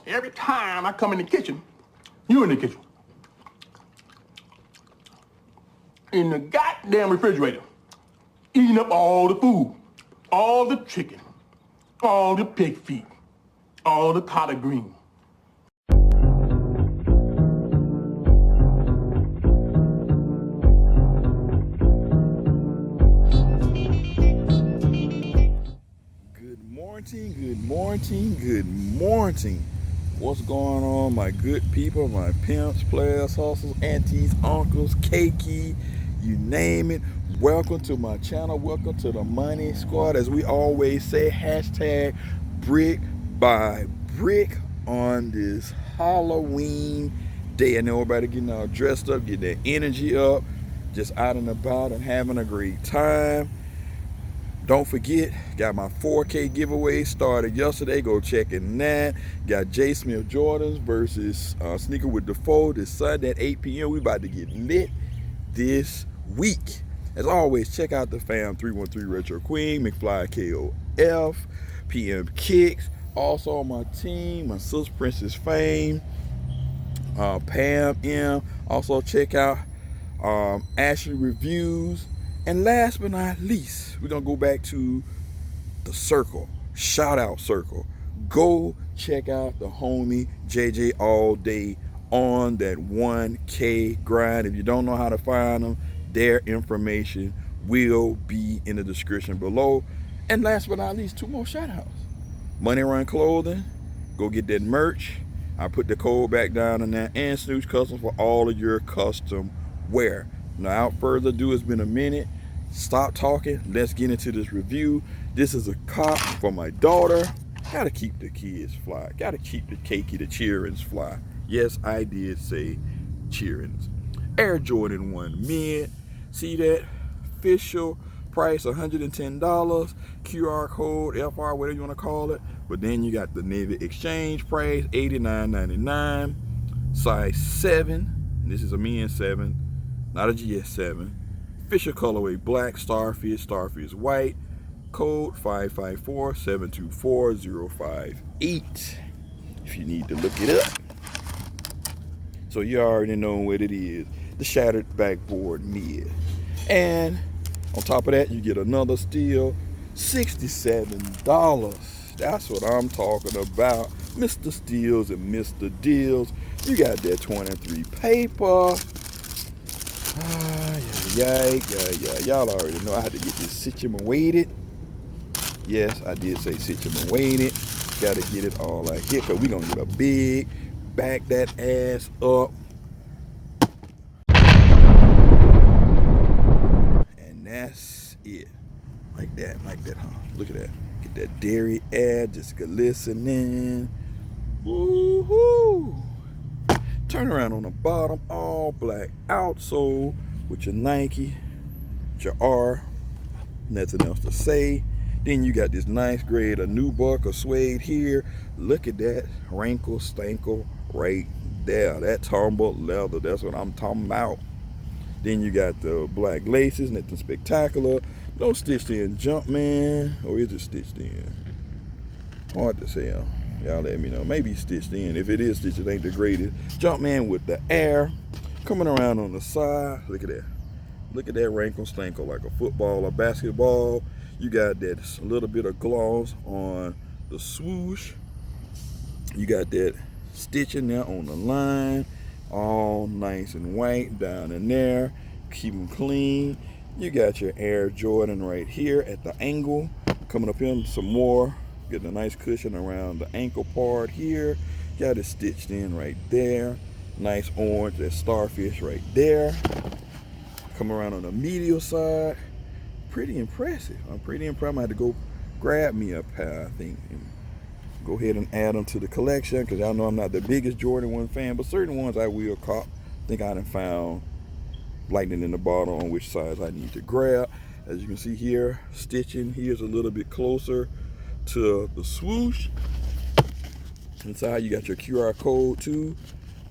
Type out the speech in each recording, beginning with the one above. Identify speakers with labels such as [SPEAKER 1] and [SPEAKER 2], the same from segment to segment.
[SPEAKER 1] Every time I come in the kitchen, you in the kitchen. In the goddamn refrigerator, eating up all the food, all the chicken, all the pig feet, all the collard greens.
[SPEAKER 2] Good morning. What's going on, my good people, my pimps, players, hustles, aunties, uncles, cakey, you name it. Welcome to my channel. Welcome to the Money Squad. As we always say, hashtag brick by brick on this Halloween day. I know everybody getting all dressed up, getting their energy up, just out and about and having a great time. Don't forget, got my 4K giveaway started yesterday. Go check in that. Got J. Smith Jordans versus Sneaker with Defoe this Sunday at 8 p.m. We about to get lit this week. As always, check out the fam 313 Retro Queen, MCFLYKOF, PMKICKZ. Also on my team, my sister Princess Fame, Pam M. Also check out Ashley Reviews. And last but not least, we're going to go back to the circle, shout out circle. Go check out the homie JJ all day on that 1K grind. If you don't know how to find them, their information will be in the description below. And last but not least, two more shout outs. Money Run Clothing, go get that merch. I put the code back down in there, and SNOOCHS Custom for all of your custom wear. Now, without further ado, it's been a minute. Stop talking. Let's get into this review. This is a cop for my daughter. Gotta keep the kids fly. Gotta keep the cakey, the cheerings fly. Yes, I did say cheerings. Air Jordan 1 mid. See that? Official price $110. QR code, FR, whatever you want to call it. But then you got the Navy exchange price, $89.99. Size 7. This is a men's 7, not a GS7. Official colorway black, starfish white. Code 554-724-058 if you need to look it up. So you already know what it is. The shattered backboard mid. And on top of that, you get another steal, $67. That's what I'm talking about. Mr. Steals and Mr. Deals. You got that 23 paper. Y'all already know I had to get this situated. Yes, I did say situated. Gotta get it all like here, cause we gonna get a big back that ass up. And that's it. Like that, huh? Look at that. Get that dairy ad just glistening. Woo-hoo! Turn around on the bottom, all black outsole with your Nike, your R, nothing else to say. Then you got this nice grade of nubuck or suede here. Look at that wrinkle stankle right there. That tumbled leather, that's what I'm talking about. Then you got the black laces, nothing spectacular. No stitched in jump man, or is it stitched in? Hard to say. Y'all let me know. Maybe stitched in. If it is stitched, it ain't the greatest. Jumpman with the air coming around on the side. Look at that. Look at that wrinkle stankle like a football or basketball. You got that little bit of gloss on the swoosh. You got that stitching there on the line. All nice and white down in there. Keep them clean. You got your Air Jordan right here at the angle. Coming up in some more. Getting a nice cushion around the ankle part here. Got it stitched in right there. Nice orange, that starfish right there. Come around on the medial side. Pretty impressive. I'm pretty impressed. I'm gonna have to go grab me a pair, I think, and go ahead and add them to the collection, because y'all know I'm not the biggest Jordan 1 fan, but certain ones I will cop. I think I done found lightning in the bottle on which size I need to grab. As you can see here, stitching here's a little bit closer to the swoosh. Inside you got your QR code too,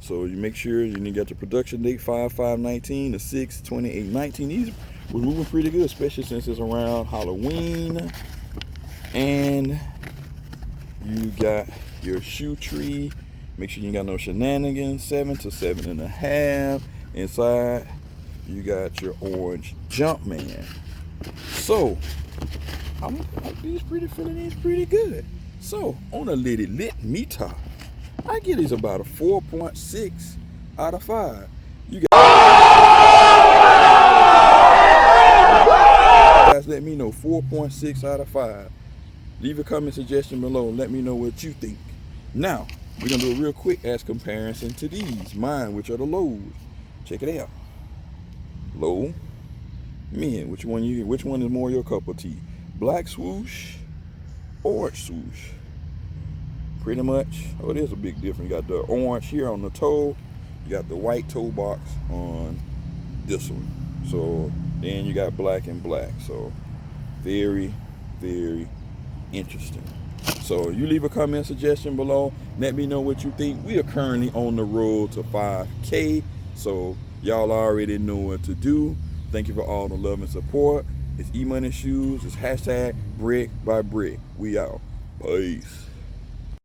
[SPEAKER 2] so you make sure you got your production date 5/5/19 to 6/28/19. These were moving pretty good, especially since it's around Halloween. And you got your shoe tree Make sure you ain't got no shenanigans. 7 to 7.5. Inside, you got your orange Jumpman. So, these feeling these pretty good. So, on a lit meter, I get these about a 4.6 out of 5. You guys let me know, 4.6 out of 5. Leave a comment suggestion below. Let me know what you think. Now, we're going to do a real quick ass comparison to these. Mine, which are the lows. Check it out. Low, mid. Which one is more your cup of tea? Black swoosh, orange swoosh. Pretty much. Oh, there's a big difference. You got the orange here on the toe. You got the white toe box on this one. So then you got black and black. So very, very interesting. So you leave a comment suggestion below. Let me know what you think. We are currently on the road to 5K. So y'all already know what to do. Thank you for all the love and support. It's Emoneyshoes. It's hashtag brick by brick. We out. Peace.